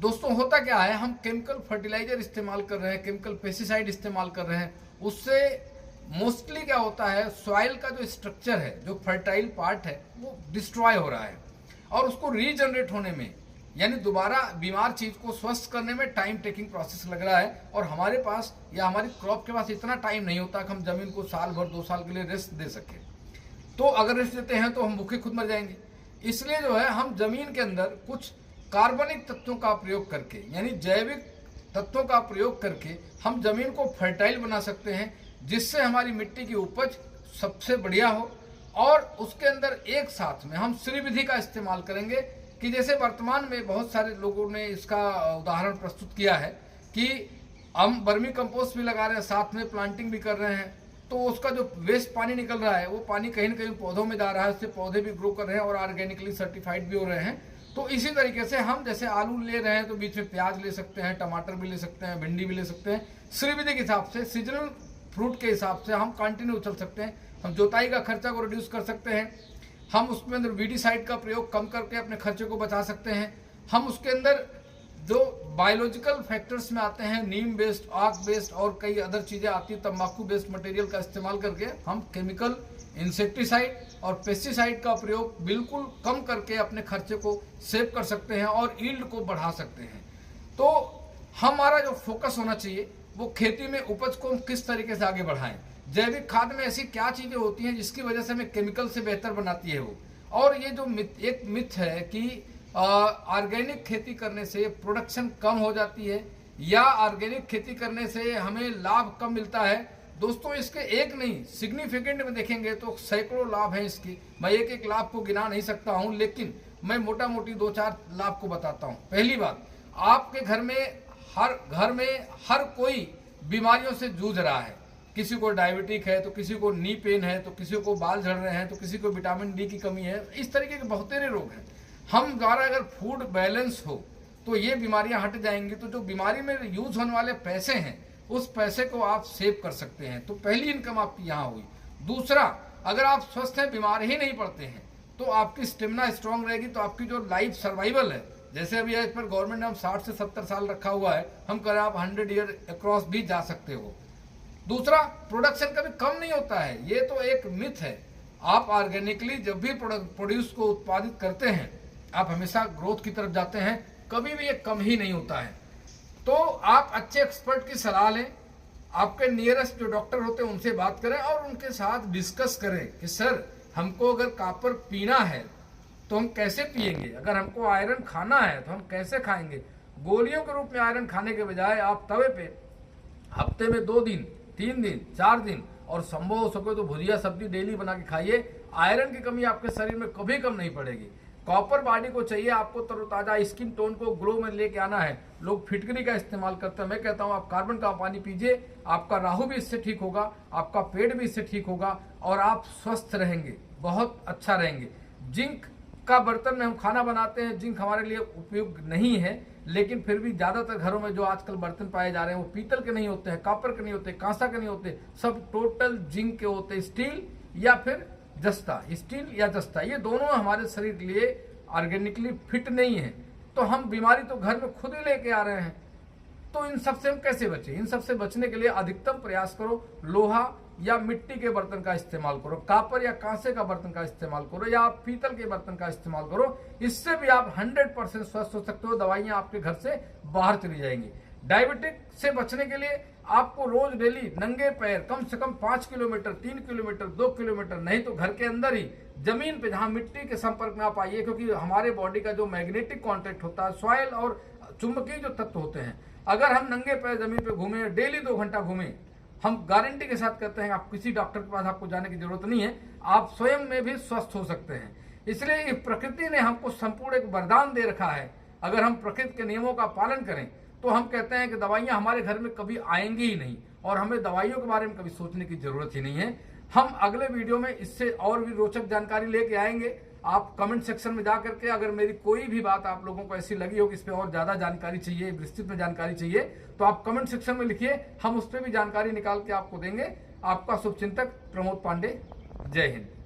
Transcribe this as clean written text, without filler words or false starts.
दोस्तों होता क्या है, हम केमिकल फर्टिलाइजर इस्तेमाल कर रहे हैं, केमिकल पेस्टिसाइड इस्तेमाल कर रहे हैं, उससे मोस्टली क्या होता है, सॉइल का जो स्ट्रक्चर है, जो फर्टाइल पार्ट है, वो डिस्ट्रॉय हो रहा है और उसको रीजनरेट होने में, यानी दोबारा बीमार चीज को स्वस्थ करने में टाइम टेकिंग प्रोसेस लग रहा है। और हमारे पास या हमारी क्रॉप के पास इतना टाइम नहीं होता कि हम जमीन को साल भर 2 साल के लिए रेस्ट दे सके। तो अगर रेस्ट देते हैं तो हम भूखे खुद मर जाएंगे। इसलिए जो है, हम जमीन के अंदर कुछ कार्बनिक तत्वों का प्रयोग करके, यानी जैविक तत्वों का प्रयोग करके हम जमीन को फर्टाइल बना सकते हैं, जिससे हमारी मिट्टी की उपज सबसे बढ़िया हो। और उसके अंदर एक साथ में हम श्री विधि का इस्तेमाल करेंगे कि जैसे वर्तमान में बहुत सारे लोगों ने इसका उदाहरण प्रस्तुत किया है कि हम वर्मी कंपोस्ट भी लगा रहे हैं, साथ में प्लांटिंग भी कर रहे हैं, तो उसका जो वेस्ट पानी निकल रहा है वो पानी कहीं ना कहीं पौधों में जा रहा है, उससे पौधे भी ग्रो कर रहे हैं और ऑर्गेनिकली सर्टिफाइड भी हो रहे हैं। तो इसी तरीके से हम जैसे आलू ले रहे हैं तो बीच में प्याज ले सकते हैं, टमाटर भी ले सकते हैं, भिंडी भी ले सकते हैं। श्री विधि के हिसाब से, सीजनल फ्रूट के हिसाब से हम कंटिन्यू चल सकते हैं। हम जोताई का खर्चा को रिड्यूस कर सकते हैं, हम उसमें अंदर वीडीसाइड का प्रयोग कम करके अपने खर्चे को बचा सकते हैं। हम उसके अंदर जो बायोलॉजिकल फैक्टर्स में आते हैं, नीम बेस्ड, आक बेस्ड और कई अदर चीजें आती है, तंबाकू बेस्ड मटेरियल का इस्तेमाल करके हम केमिकल, इंसेक्टिसाइड और पेस्टिसाइड का प्रयोग बिल्कुल कम करके अपने खर्चे को सेव कर सकते हैं और यील्ड को बढ़ा सकते हैं। तो हमारा जो फोकस होना चाहिए वो खेती में उपज को हम किस तरीके से आगे बढ़ाएं। जैविक खाद में ऐसी क्या चीजें होती हैं जिसकी वजह से हमें केमिकल से बेहतर बनाती है वो। और ये जो एक मिथ है कि ऑर्गेनिक खेती करने से प्रोडक्शन कम हो जाती है या ऑर्गेनिक खेती करने से हमें लाभ कम मिलता है, दोस्तों इसके एक नहीं, सिग्निफिकेंट में देखेंगे तो सैकड़ों लाभ हैं इसकी। मैं एक एक लाभ को गिना नहीं सकता हूं, लेकिन मैं मोटा मोटी 2-4 लाभ को बताता हूं। पहली बात, आपके घर में हर कोई बीमारियों से जूझ रहा है। किसी को डायबिटिक है, तो किसी को नी पेन है, तो किसी को बाल झड़ रहे हैं, तो किसी को विटामिन डी की कमी है। इस तरीके के बहुत सारे रोग हैं। हम द्वारा अगर फूड बैलेंस हो तो ये बीमारियां हट जाएंगी। तो जो बीमारी में यूज होने वाले पैसे हैं, उस पैसे को आप सेव कर सकते हैं। तो पहली इनकम आपकी यहाँ हुई। दूसरा, अगर आप स्वस्थ हैं, बीमार ही नहीं पड़ते हैं, तो आपकी स्टेमिना स्ट्रांग रहेगी। तो आपकी जो लाइफ सर्वाइवल है, जैसे अभी इस पर गवर्नमेंट ने हम 60 से 70 साल रखा हुआ है, हम कह रहे हैं आप 100 ईयर अक्रॉस भी जा सकते हो। दूसरा, प्रोडक्शन कभी कम नहीं होता है, ये तो एक मिथ है। आप ऑर्गेनिकली जब भी प्रोड्यूस को उत्पादित करते हैं, आप हमेशा ग्रोथ की तरफ जाते हैं, कभी भी ये कम ही नहीं होता है। तो आप अच्छे एक्सपर्ट की सलाह लें, आपके नियरेस्ट जो डॉक्टर होते हैं उनसे बात करें और उनके साथ डिस्कस करें कि सर हमको अगर कॉपर पीना है तो हम कैसे पिएंगे, अगर हमको आयरन खाना है तो हम कैसे खाएंगे। गोलियों के रूप में आयरन खाने के बजाय आप तवे पे हफ्ते में 2 दिन, 3 दिन, 4 दिन और संभव हो सके तो भुजिया सब्जी डेली बना के खाइए। आयरन की कमी आपके शरीर में कभी कम नहीं पड़ेगी। कॉपर बॉडी को चाहिए, आपको तरोताजा स्किन टोन को ग्लो में लेके आना है। लोग फिटकरी का इस्तेमाल करते हैं, मैं कहता हूं आप कार्बन का पानी पीजिए, आपका राहु भी इससे ठीक होगा, आपका पेट भी इससे ठीक होगा और आप स्वस्थ रहेंगे, बहुत अच्छा रहेंगे। जिंक का बर्तन में हम खाना बनाते हैं, जिंक हमारे लिए उपयुक्त नहीं है, लेकिन फिर भी ज्यादातर घरों में जो आजकल बर्तन पाए जा रहे हैं वो पीतल के नहीं होते हैं, कॉपर के नहीं होते, कांसा के नहीं होते, सब टोटल जिंक के होते। स्टील या फिर जस्ता, स्टील या जस्ता, ये दोनों हमारे शरीर के लिए ऑर्गेनिकली फिट नहीं है। तो हम बीमारी तो घर में खुद ही लेके आ रहे हैं। तो इन सब से हम कैसे बचें? इन सब से बचने के लिए अधिकतम प्रयास करो, लोहा या मिट्टी के बर्तन का इस्तेमाल करो, कॉपर या कांसे का बर्तन का इस्तेमाल करो, या आप पीतल के बर्तन का इस्तेमाल करो। इससे भी आप 100% स्वस्थ हो सकते हो, दवाइयां आपके घर से बाहर चली जाएंगी। डायबिटिक से बचने के लिए आपको रोज डेली नंगे पैर कम से कम 5 किलोमीटर, 3 किलोमीटर, 2 किलोमीटर, नहीं तो घर के अंदर ही जमीन पे जहां मिट्टी के संपर्क में आप आइए, क्योंकि हमारे बॉडी का जो मैग्नेटिक कॉन्टेक्ट होता है, सॉइल और चुंबकीय जो तत्व होते हैं, अगर हम नंगे पैर जमीन पे घूमे, डेली 2 घंटा घूमे, हम गारंटी के साथ कहते हैं आप किसी डॉक्टर के पास आपको जाने की जरूरत नहीं है, आप स्वयं में भी स्वस्थ हो सकते हैं। इसलिए प्रकृति ने हमको संपूर्ण एक वरदान दे रखा है। अगर हम प्रकृति के नियमों का पालन करें तो हम कहते हैं कि दवाइयां हमारे घर में कभी आएंगी ही नहीं और हमें दवाइयों के बारे में कभी सोचने की जरूरत ही नहीं है। हम अगले वीडियो में इससे और भी रोचक जानकारी लेके आएंगे। आप कमेंट सेक्शन में जा करके अगर मेरी कोई भी बात आप लोगों को ऐसी लगी हो कि इस पे और ज्यादा जानकारी चाहिए, विस्तृत में जानकारी चाहिए, तो आप कमेंट सेक्शन में लिखिए, हम उस पर भी जानकारी निकाल के आपको देंगे। आपका शुभचिंतक प्रमोद पांडे। जय हिंद।